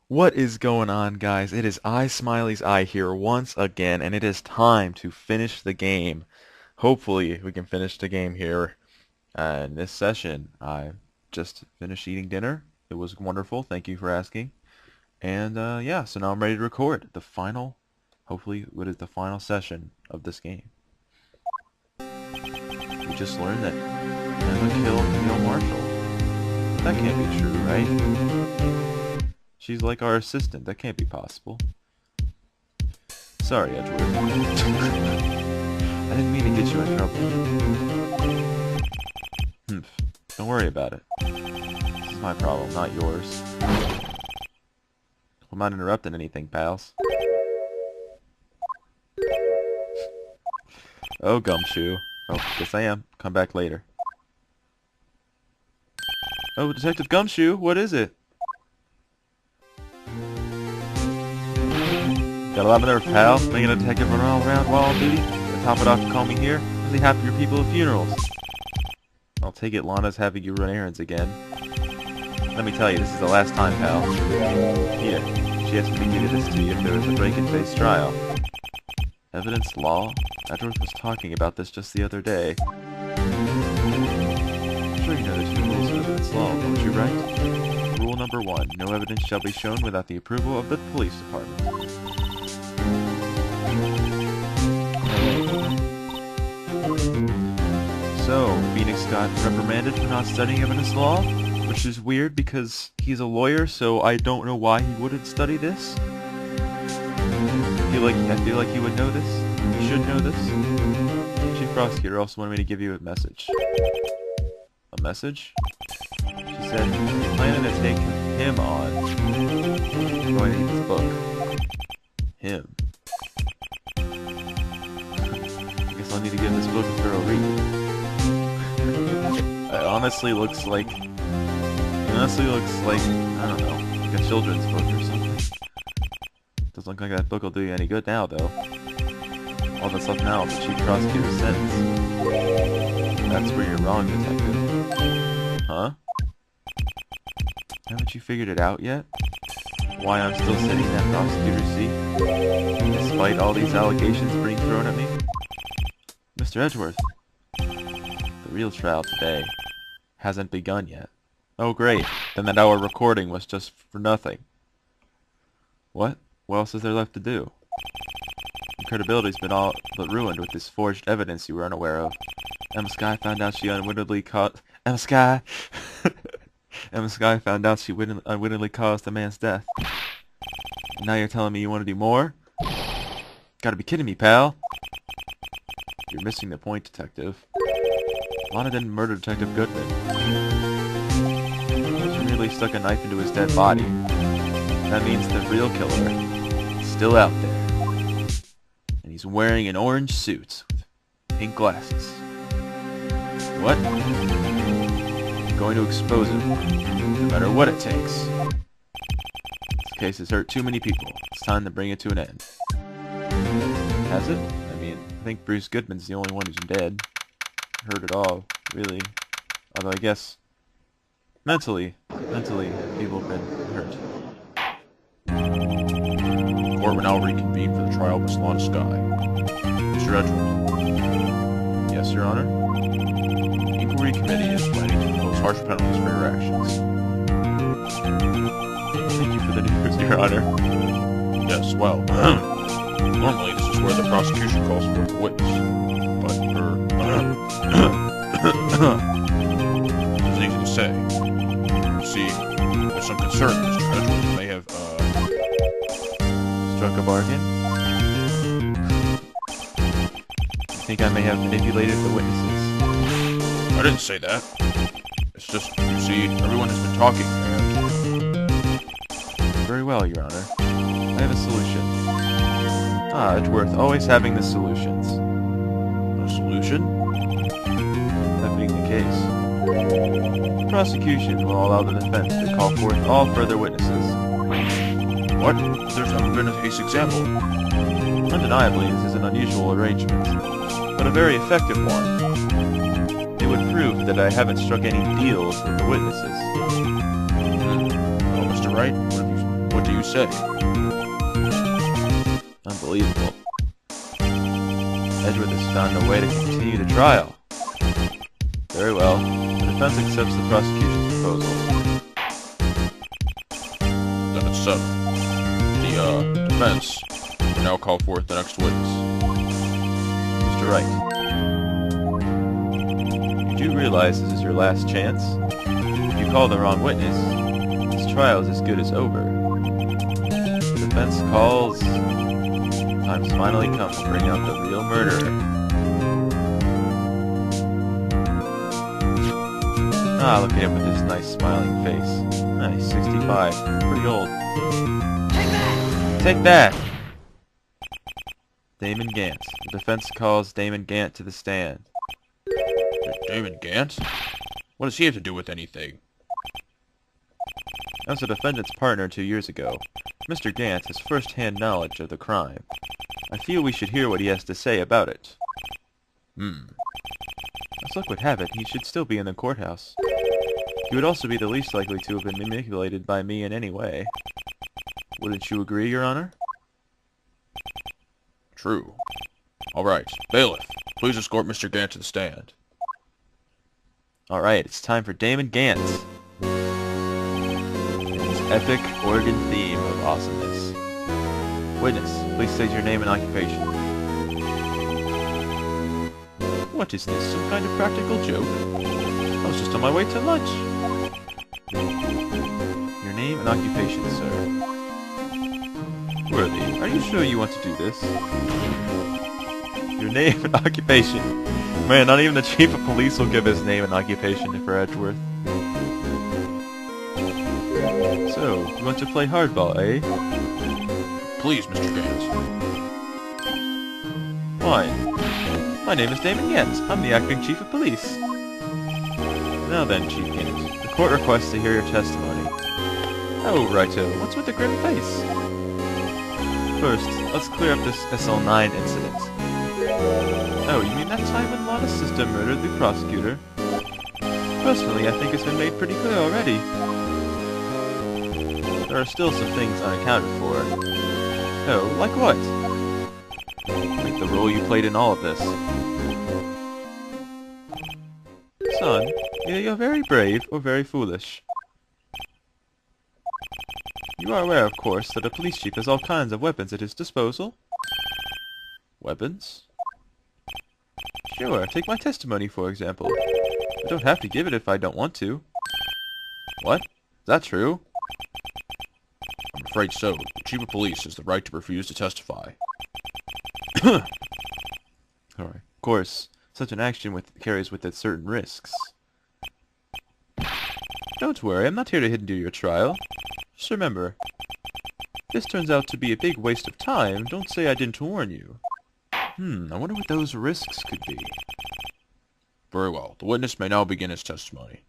What is going on, guys? It is ISmileyzI here once again, and it is time to finish the game. Hopefully, we can finish the game here in this session. I just finished eating dinner. It was wonderful. Thank you for asking. And yeah, so now I'm ready to record the final, hopefully, what is the final session of this game. We just learned that Emma killed Neil Marshall. That can't be true, right? She's like our assistant. That can't be possible. Sorry, Edgeworth. I didn't mean to get you in trouble. Don't worry about it. This is my problem, not yours. I'm not interrupting anything, pals. Oh, Gumshoe. Oh, guess I am. Come back later. Oh, Detective Gumshoe, what is it? Got a lot of nerve, pal. Making a detective run all around while on duty? To top it off and call me here? Really happy your people at funerals. I'll take it Lana's having you run errands again. Let me tell you, this is the last time, pal. Here, she asked me to give this to you if there was a break-and-face trial. Evidence law? Edgeworth was talking about this just the other day. I'm sure you know the two rules of evidence law, don't you, Wright? Rule number 1, no evidence shall be shown without the approval of the police department. So, Phoenix got reprimanded for not studying evidence law, which is weird because he's a lawyer, so I don't know why he wouldn't study this. I feel like he would know this. He should know this. Chief Prosecutor also wanted me to give you a message. A message? She said, you're planning to take him on. I'm going to read this book. Him. I guess I'll need to give this book a thorough read. It honestly looks like, I don't know, like a children's book or something. Doesn't look like that book will do you any good now, though. All that's left now is the Chief Prosecutor's sentence. That's where you're wrong, Detective. Huh? Haven't you figured it out yet? Why I'm still sitting in that prosecutor's seat? Despite all these allegations being thrown at me? Mr. Edgeworth, the real trial today hasn't begun yet. Oh great, then that hour recording was just for nothing. What? What else is there left to do? Your credibility's been all but ruined with this forged evidence you were unaware of. Emma Skye found out she unwittingly caused... Emma Skye! Emma Skye found out she unwittingly caused the man's death. And now you're telling me you want to do more? Gotta be kidding me, pal! You're missing the point, Detective. Lana didn't murder Detective Goodman. She merely stuck a knife into his dead body. That means the real killer is still out there. And he's wearing an orange suit with pink glasses. What? I'm going to expose him, no matter what it takes. This case has hurt too many people. It's time to bring it to an end. Has it? I mean, I think Bruce Goodman's the only one who's dead. Hurt it all, really. Although I guess mentally people have been hurt. Court will now reconvene for the trial of Miss Lana Skye. Mr. Edgeworth. Yes, Your Honor? The Inquiry Committee is planning to impose harsh penalties for your actions. Thank you for the news, Your Honor. Yes, well, normally this is where the prosecution calls for a witness. But, it's easy to say. You see, there's some concern Mr. Edgeworth may have, Struck a bargain? You think I may have manipulated the witnesses? I didn't say that. It's just, you see, everyone has been talking, and... Very well, Your Honor. I have a solution. Ah, Edgeworth, always having the solutions. A solution? That being the case. The prosecution will allow the defense to call forth all further witnesses. What? There's never been a case example. Undeniably, this is an unusual arrangement, but a very effective one. It would prove that I haven't struck any deals with the witnesses. Well, Mr. Wright, what have you What do you say? Unbelievable. Edgeworth has found a way to continue the trial. Very well. The defense accepts the prosecution's proposal. Then it's settled. The defense will now call forth the next witness. Mr. Wright. You do realize this is your last chance? If you call the wrong witness, this trial is as good as over. The defense calls. Time's finally come to bring out the real murderer. Ah, look at him with his nice smiling face. Nice, 65. Pretty old. Take that! Take that! Damon Gant. The defense calls Damon Gant to the stand. Damon Gant? What does he have to do with anything? I was the defendant's partner 2 years ago. Mr. Gant has first-hand knowledge of the crime. I feel we should hear what he has to say about it. As luck would have it, he should still be in the courthouse. He would also be the least likely to have been manipulated by me in any way. Wouldn't you agree, Your Honor? True. All right, bailiff, please escort Mr. Gant to the stand. Alright, it's time for Damon Gant. His epic organ theme of awesomeness. Witness, please state your name and occupation. What is this, some kind of practical joke? I was just on my way to lunch. Your name and occupation, sir. Worthy, are you sure you want to do this? Your name and occupation. Man, not even the chief of police will give his name and occupation for Edgeworth. So, you want to play hardball, eh? Please, Mr. Gant. Fine. My name is Damon Gant. I'm the acting chief of police. Now then, Chief Gant, the court requests to hear your testimony. Oh, righto. What's with the grim face? First, let's clear up this SL9 incident. Oh, you mean that time when Lana's sister murdered the prosecutor? Personally, I think it's been made pretty clear already. There are still some things unaccounted for. Oh, like what? Like the role you played in all of this. Son, either you're very brave or very foolish. You are aware, of course, that a police chief has all kinds of weapons at his disposal? Weapons? Sure, take my testimony, for example. I don't have to give it if I don't want to. What? Is that true? I'm afraid so. The chief of police has the right to refuse to testify. Alright. Of course, such an action carries with it certain risks. Don't worry, I'm not here to hinder your trial. Just remember, if this turns out to be a big waste of time, don't say I didn't warn you. I wonder what those risks could be. Very well. The witness may now begin his testimony.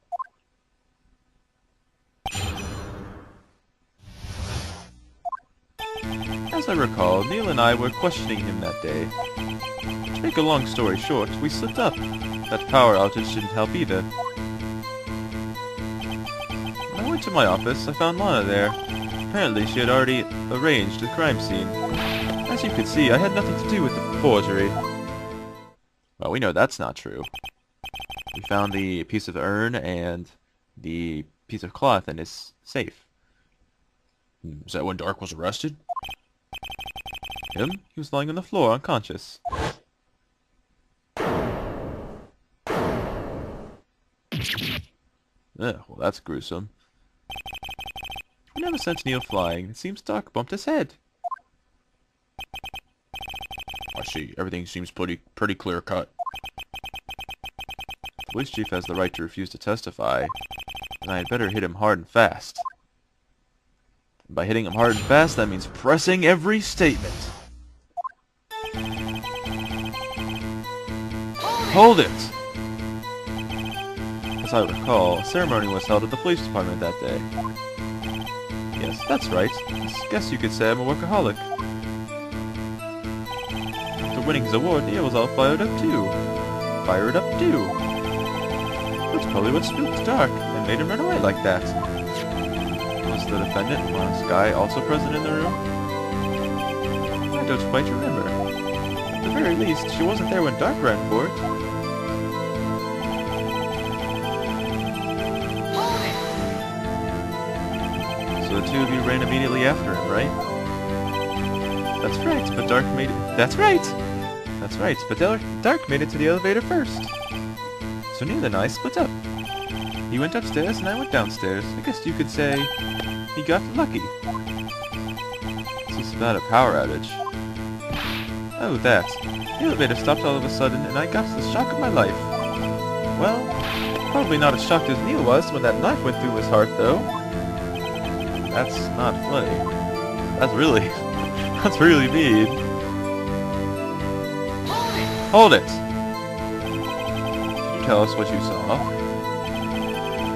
As I recall, Neil and I were questioning him that day. To make a long story short, we slipped up. That power outage didn't help either. When I went to my office, I found Lana there. Apparently she had already arranged the crime scene. As you can see, I had nothing to do with the forgery. Well, we know that's not true. We found the piece of urn and the piece of cloth in his safe. Is that when Dark was arrested? Him? He was lying on the floor, unconscious. Well, that's gruesome. We never sent Neil flying. It seems Dark bumped his head. I see. Everything seems pretty clear-cut. The police chief has the right to refuse to testify, and I had better hit him hard and fast. And by hitting him hard and fast, that means pressing every statement. Hold it! As I recall, a ceremony was held at the police department that day. Yes, that's right. I guess you could say I'm a workaholic. After winning his award, Neil was all fired up too. Fired up too. That's probably what spooked Dark and made him run away like that. Was the defendant, Sky, also present in the room? I don't quite remember. At the very least, she wasn't there when Dark ran for it. So the two of you ran immediately after him, right? That's right, but Dark made it... That's right! That's right, but Dark made it to the elevator first. So Neil and I split up. He went upstairs and I went downstairs. I guess you could say he got lucky. It's just about a power outage. Oh, that. The elevator stopped all of a sudden and I got the shock of my life. Well, probably not as shocked as Neil was when that knife went through his heart, though. That's not funny. That's really... that's really mean. Hold it! Can you tell us what you saw?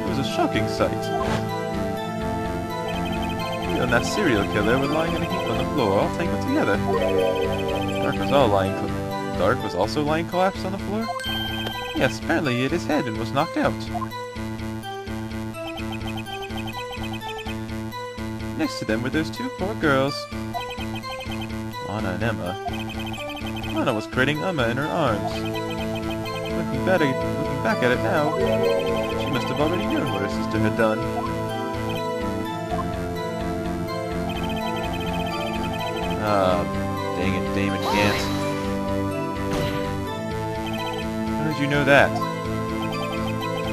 It was a shocking sight. You and that serial killer were lying in a heap on the floor, all tangled together. Dark was also lying collapsed on the floor? Yes, apparently he hit his head and was knocked out. Next to them were those two poor girls. Lana and Emma. Lana was cradling Emma in her arms. Looking back at it now, she must have already known what her sister had done. Dang it, Damon Gant. How did you know that?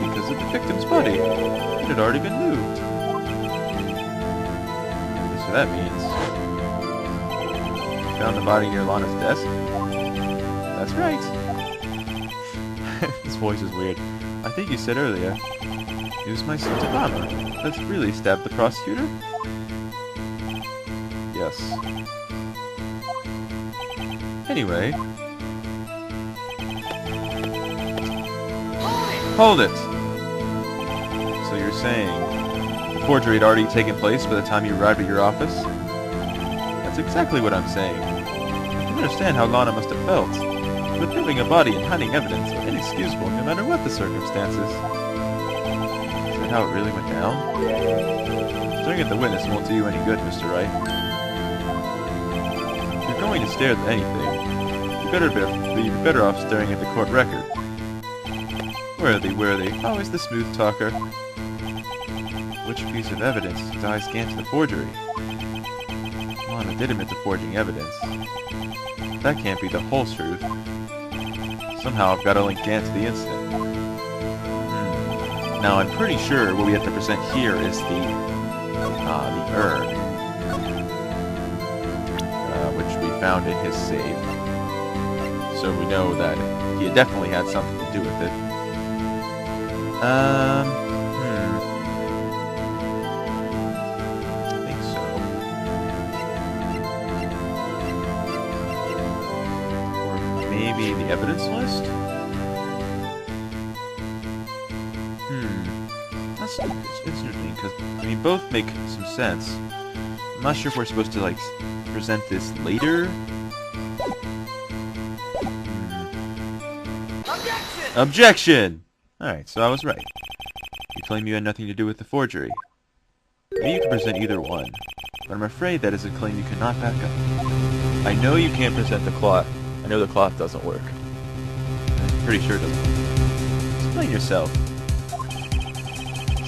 Because of the victim's body. It had already been moved. So that means... you found the body near Lana's desk? That's right. His voice is weird. I think you said earlier. It was my sister Lana that really stabbed the prosecutor? Yes. Anyway. Hold it! So you're saying the forgery had already taken place by the time you arrived at your office? That's exactly what I'm saying. I can understand how Lana must have felt. But moving a body and hiding evidence are inexcusable no matter what the circumstances. Is that how it really went down? Staring at the witness won't do you any good, Mr. Wright. If you're going to stare at anything, you'd be better off staring at the court record. Worthy, always the smooth talker. Which piece of evidence ties Gant to the forgery? Lana did admit to forging evidence. That can't be the whole truth. Somehow I've got to link Gant to the incident. Now I'm pretty sure what we have to present here is the urn. Which we found in his safe. So we know that he definitely had something to do with it. I think so. Or maybe the evidence list? That's interesting, because, I mean, both make some sense. I'm not sure if we're supposed to, like, present this later. Objection! Alright, so I was right. You claim you had nothing to do with the forgery. Maybe you can present either one, but I'm afraid that is a claim you cannot back up. I know you can't present the cloth. I know the cloth doesn't work. I'm pretty sure it doesn't work. Explain yourself.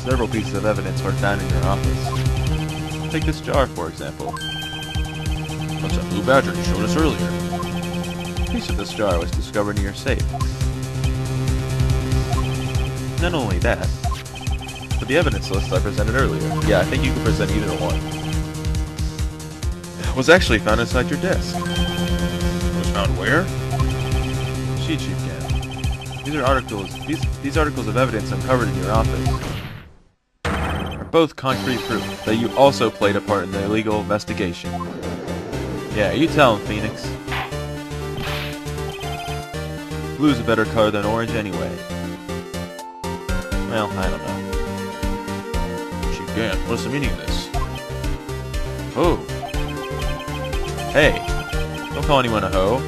Several pieces of evidence were found in your office. Take this jar, for example. That's that blue badger you showed us earlier. A piece of this jar was discovered in your safe. Not only that, but the evidence list I presented earlier. Yeah, I think you can present either one. Was actually found inside your desk. It was found where? Cheat sheet can. These are articles. These articles of evidence uncovered in your office are both concrete proof that you also played a part in the illegal investigation. Yeah, you tell him, Phoenix. Blue's a better color than orange anyway. Well, I don't know. Chief Gant, what's the meaning of this? Oh. Hey, don't call anyone a hoe.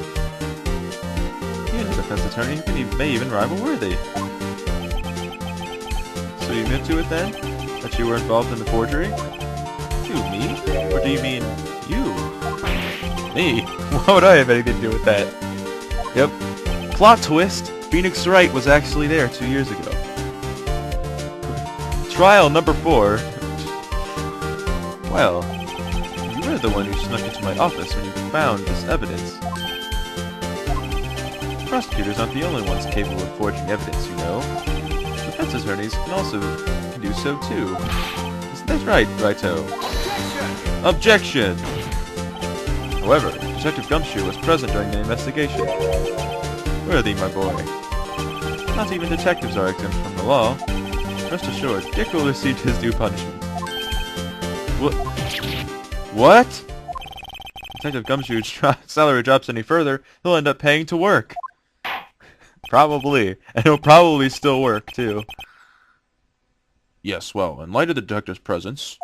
He is a defense attorney, and he may even rival Worthy. So you admit to it then? That you were involved in the forgery? Who, me? Or do you mean you? Me? Why would I have anything to do with that? Yep. Plot twist! Phoenix Wright was actually there 2 years ago. Trial number 4. Well, you were the one who snuck into my office when you found this evidence. Prosecutors aren't the only ones capable of forging evidence, you know. Defense attorneys can do so too. Isn't that right, Righto? Objection! However, Detective Gumshoe was present during the investigation. Worthy, my boy. Not even detectives are exempt from the law. Rest assured, Gecko received his due punishment. What? Detective Gumshoe's salary drops any further, he'll end up paying to work. Probably. And he'll probably still work, too. Yes, well, in light of the detective's presence,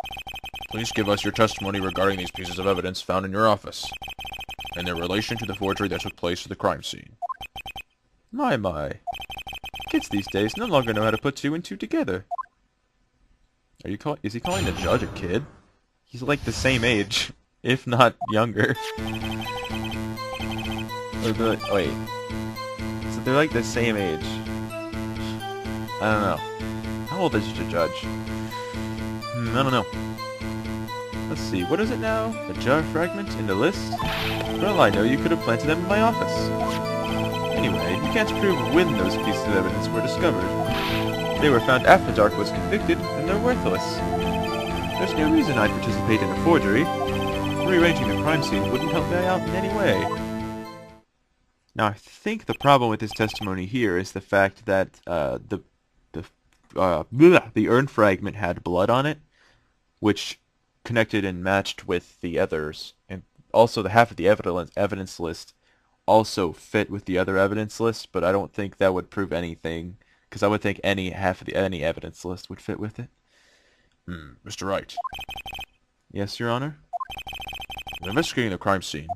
please give us your testimony regarding these pieces of evidence found in your office, and their relation to the forgery that took place at the crime scene. My. Kids these days no longer know how to put 2 and 2 together. Is he calling the judge a kid? He's like the same age, if not younger. Wait. So they're like the same age. I don't know. How old is the judge? I don't know. Let's see, what is it now? A jar fragment in the list? For all I know, you could have planted them in my office. Anyway, you can't prove when those pieces of evidence were discovered. If they were found after Dark was convicted, then they're worthless. There's no reason I'd participate in a forgery. Rearranging the crime scene wouldn't help me out in any way. Now, I think the problem with this testimony here is the fact that the urn fragment had blood on it, which connected and matched with the others, and also the half of the evidence list also fit with the other evidence list, but I don't think that would prove anything, because I would think any evidence list would fit with it. Mr. Wright. Yes, Your Honor? In investigating the crime scene,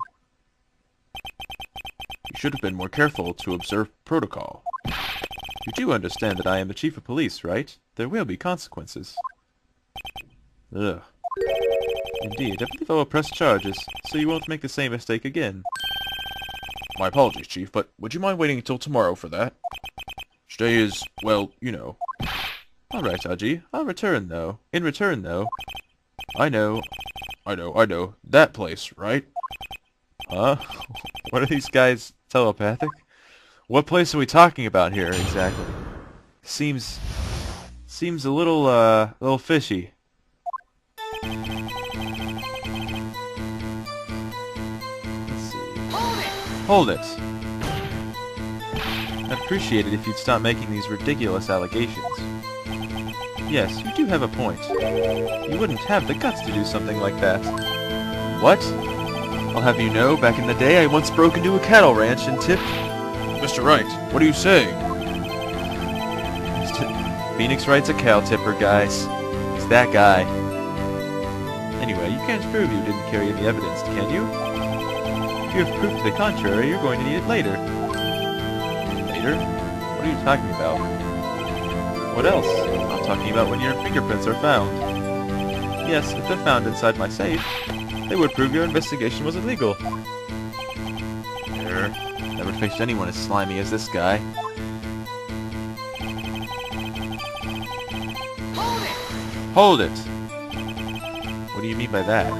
you should have been more careful to observe protocol. You do understand that I am the chief of police, right? There will be consequences. Ugh. Indeed, I believe I will press charges, so you won't make the same mistake again. My apologies, Chief, but would you mind waiting until tomorrow for that? Today is, well, you know. All right, Aji. I'll return, though. In return, though. I know. That place, right? Huh? What are these guys, telepathic? What place are we talking about here, exactly? Seems a little fishy. Let's see. Hold it! I'd appreciate it if you'd stop making these ridiculous allegations. Yes, you do have a point. You wouldn't have the guts to do something like that. What? I'll have you know, back in the day I once broke into a cattle ranch and tipped... Mr. Wright, what are you saying? Phoenix Wright's a cow tipper, guys. He's that guy. Anyway, you can't prove you didn't carry any evidence, can you? If you have proof to the contrary, you're going to need it later. Later? What are you talking about? What else? I'm talking about when your fingerprints are found. Yes, if they're found inside my safe, they would prove your investigation was illegal. Never faced anyone as slimy as this guy. Hold it! What do you mean by that?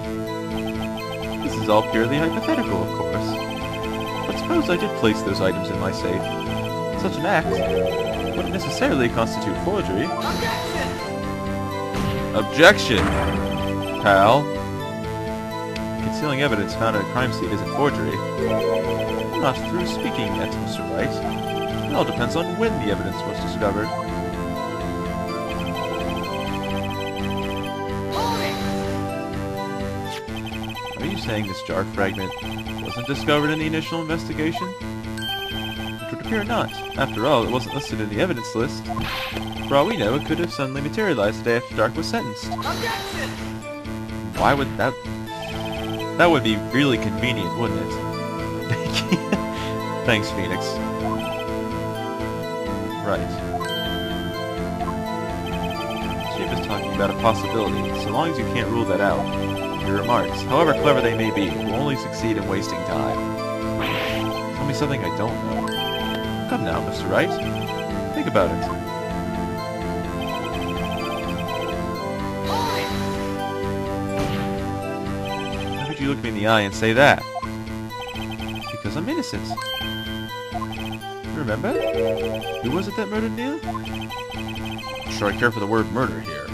This is all purely hypothetical, of course. But suppose I did place those items in my safe. Such an act wouldn't necessarily constitute forgery. Objection! Pal. Concealing evidence found at a crime scene isn't forgery. I'm not through speaking yet, Mr. Wright. It all depends on when the evidence was discovered. Are you saying this jar fragment wasn't discovered in the initial investigation? It would appear not. After all, it wasn't listed in the evidence list. For all we know, it could have suddenly materialized the day after Dark was sentenced. Why would that... That would be really convenient, wouldn't it? Thanks, Phoenix. Right. Chief is talking about a possibility, so long as you can't rule that out. Your remarks, however clever they may be, will only succeed in wasting time. Tell me something I don't know. Come now, Mr. Wright. Think about it. How could you look me in the eye and say that? Because I'm innocent. Remember? Who was it that murdered Neil? Not sure I care for the word murder here.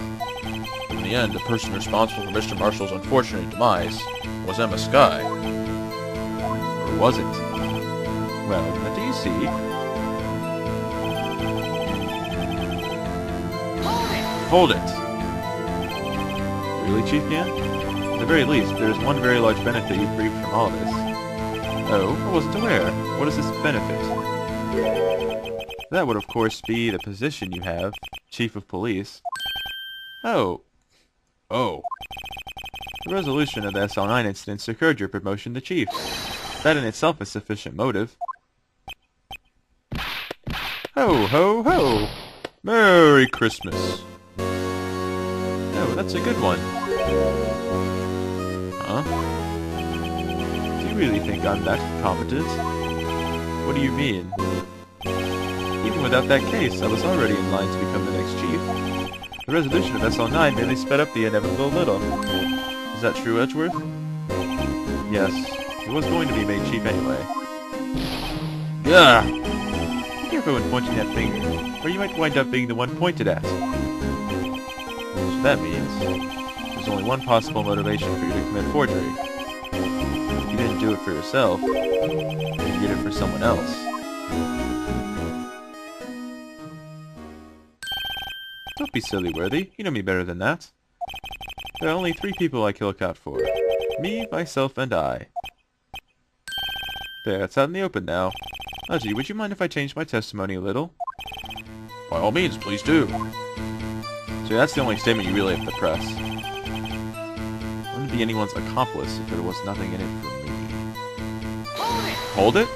In the end, the person responsible for Mr. Marshall's unfortunate demise was Emma Skye. Or was it? Well, what do you see? Hold it! Really, Chief Gant? At the very least, there is one very large benefit you've reaped from all this. Oh, I wasn't aware. What is this benefit? That would, of course, be the position you have, Chief of Police. Oh. Oh. The resolution of the SL9 incident secured your promotion to Chief. That in itself is sufficient motive. Ho, ho, ho! Merry Christmas! Oh, that's a good one. Huh? Do you really think I'm that competent? What do you mean? Even without that case, I was already in line to become the next chief. The resolution of SL9 merely sped up the inevitable a little. Is that true, Edgeworth? Yes. He was going to be made chief anyway. Yeah! Be careful when pointing that finger, or you might wind up being the one pointed at. So that means there's only one possible motivation for you to commit forgery. You didn't do it for yourself. You did it for someone else. Don't be silly, Worthy. You know me better than that. There are only 3 people I can look out for. Me, myself, and I. There, it's out in the open now. Aji, would you mind if I changed my testimony a little? By all means, please do. So that's the only statement you really have to press. Wouldn't be anyone's accomplice if there was nothing in it for me. Hold it?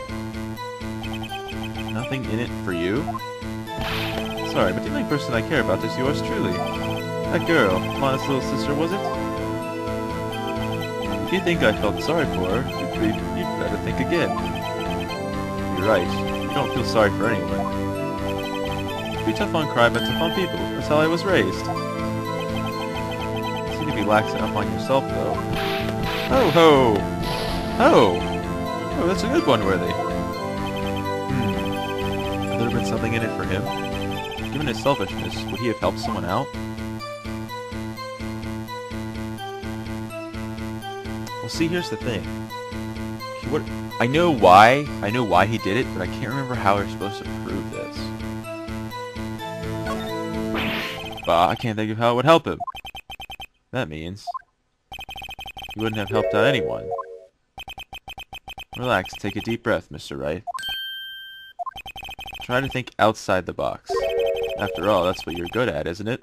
Nothing in it for you? Sorry, but the only person I care about is yours truly. That girl, Lana's little sister, was it? If you think I felt sorry for her, you'd better think again. You're right. You don't feel sorry for anyone. Be tough on crime and tough on people. That's how I was raised. You seem to be lax enough on yourself, though. Ho ho! Ho! Oh, that's a good one, Worthy. Had there been something in it for him? Given his selfishness, would he have helped someone out? Well, see, here's the thing. I know why he did it, but I can't remember how we're supposed to prove this. But I can't think of how it would help him. That means he wouldn't have helped out anyone. Relax, take a deep breath, Mr. Wright. Try to think outside the box. After all, that's what you're good at, isn't it?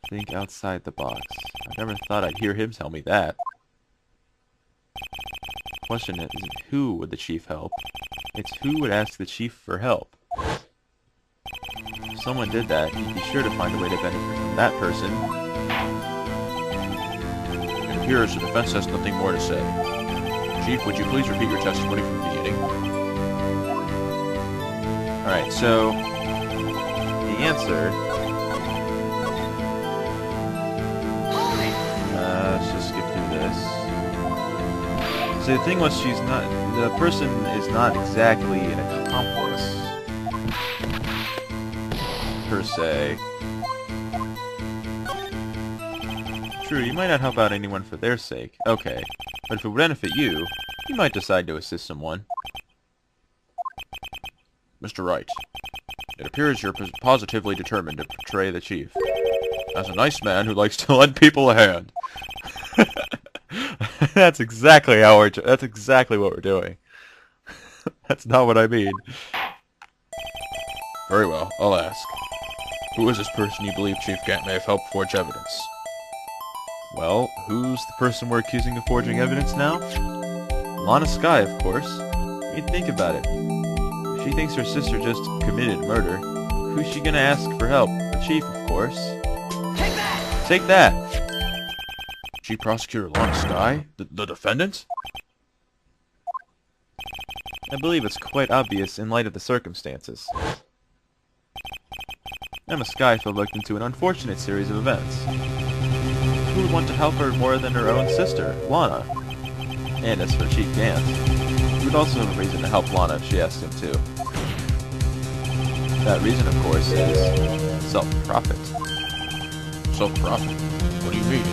Think outside the box. I never thought I'd hear him tell me that. The question isn't who would the chief help, it's who would ask the chief for help. If someone did that, you'd be sure to find a way to benefit from that person. It appears the defense has nothing more to say. Chief, would you please repeat your testimony from the beginning? Alright, so the answer... let's just skip through this. So the thing was, the person is not exactly an accomplice, per se. True, you might not help out anyone for their sake. Okay. But if it would benefit you, you might decide to assist someone. Mr. Wright, it appears you're positively determined to portray the chief as a nice man who likes to lend people a hand. That's exactly what we're doing. That's not what I mean. Very well, I'll ask. Who is this person you believe Chief Gant may have helped forge evidence? Well, who's the person we're accusing of forging evidence now? Lana Skye, of course. You'd think about it. If she thinks her sister just committed murder, who's she gonna ask for help? The chief, of course. take that! Chief Prosecutor Lana Skye? The defendant? I believe it's quite obvious in light of the circumstances. Emma Skye fell victim to an unfortunate series of events. Who would want to help her more than her own sister, Lana? And as for Chief Gant, he would also have a reason to help Lana if she asked him to. That reason, of course, is self-profit. Self-profit? What do you mean?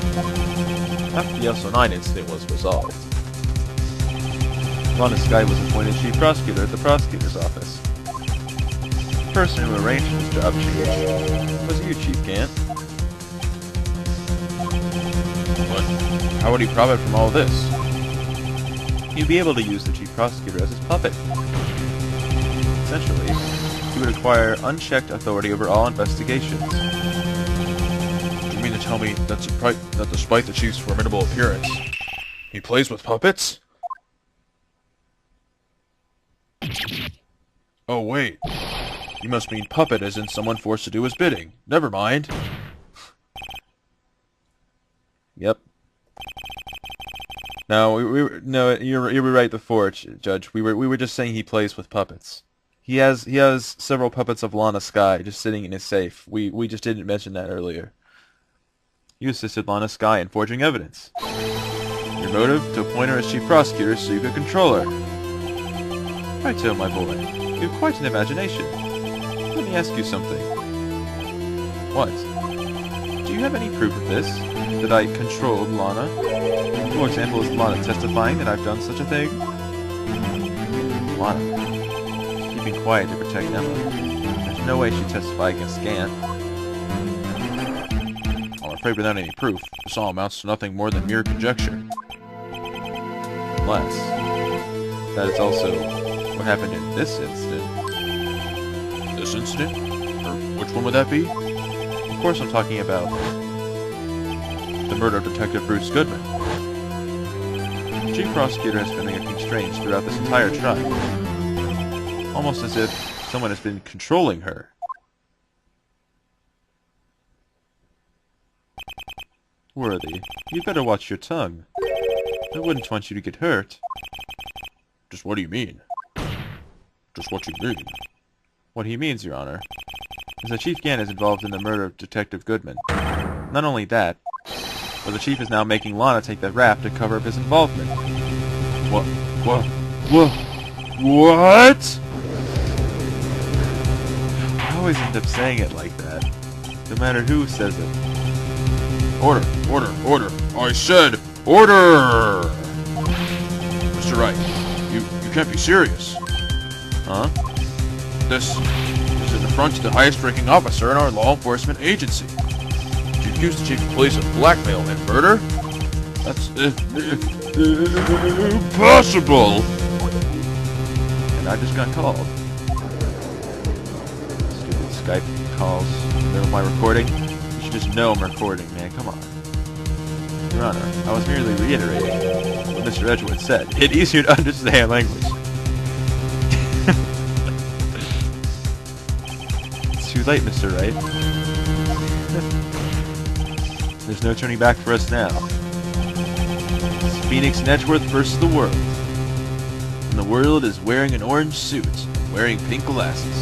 After the SO9 incident was resolved, Lana Skye was appointed Chief Prosecutor at the Prosecutor's Office. The person who arranged this job change was you, Chief Gant. But how would he profit from all this? He'd be able to use the Chief Prosecutor as his puppet. Essentially, he would acquire unchecked authority over all investigations. Do you mean to tell me that despite the Chief's formidable appearance, he plays with puppets? Oh wait, you must mean puppet as in someone forced to do his bidding. Never mind. Yep. No, you were right before, Judge. We were just saying he plays with puppets. He has several puppets of Lana Skye just sitting in his safe. We just didn't mention that earlier. You assisted Lana Skye in forging evidence. Your motive? To appoint her as Chief Prosecutor so you could control her. Righto, my boy. You have quite an imagination. Let me ask you something. What? Do you have any proof of this? That I controlled Lana? For example, is Lana testifying that I've done such a thing? Lana. She's keeping quiet to protect Emma. There's no way she'd testify against Gant. I'm afraid without any proof, this all amounts to nothing more than mere conjecture. Unless that is also what happened in this incident. This incident? Or which one would that be? Of course I'm talking about the murder of Detective Bruce Goodman. The Chief Prosecutor has been acting strange throughout this entire trial. Almost as if someone has been controlling her. Worthy, you'd better watch your tongue. I wouldn't want you to get hurt. Just what do you mean? Just what you mean? What he means, Your Honor, is that Chief Gant is involved in the murder of Detective Goodman. Not only that, but the Chief is now making Lana take that rap to cover up his involvement. What? I always end up saying it like that, no matter who says it. Order! I said, order! Mr. Wright, you can't be serious. Huh? This is an affront to the highest-ranking officer in our law enforcement agency. To accuse the chief of police of blackmail and murder? That's impossible! And I just got called. Stupid Skype calls. They're my recording. You should just know I'm recording, man. Come on. Your Honor, I was merely reiterating what Mr. Edgeworth said. It's easier to understand language. It's too late, Mr. Wright. There's no turning back for us now. It's Phoenix and Edgeworth versus the world. And the world is wearing an orange suit and wearing pink glasses.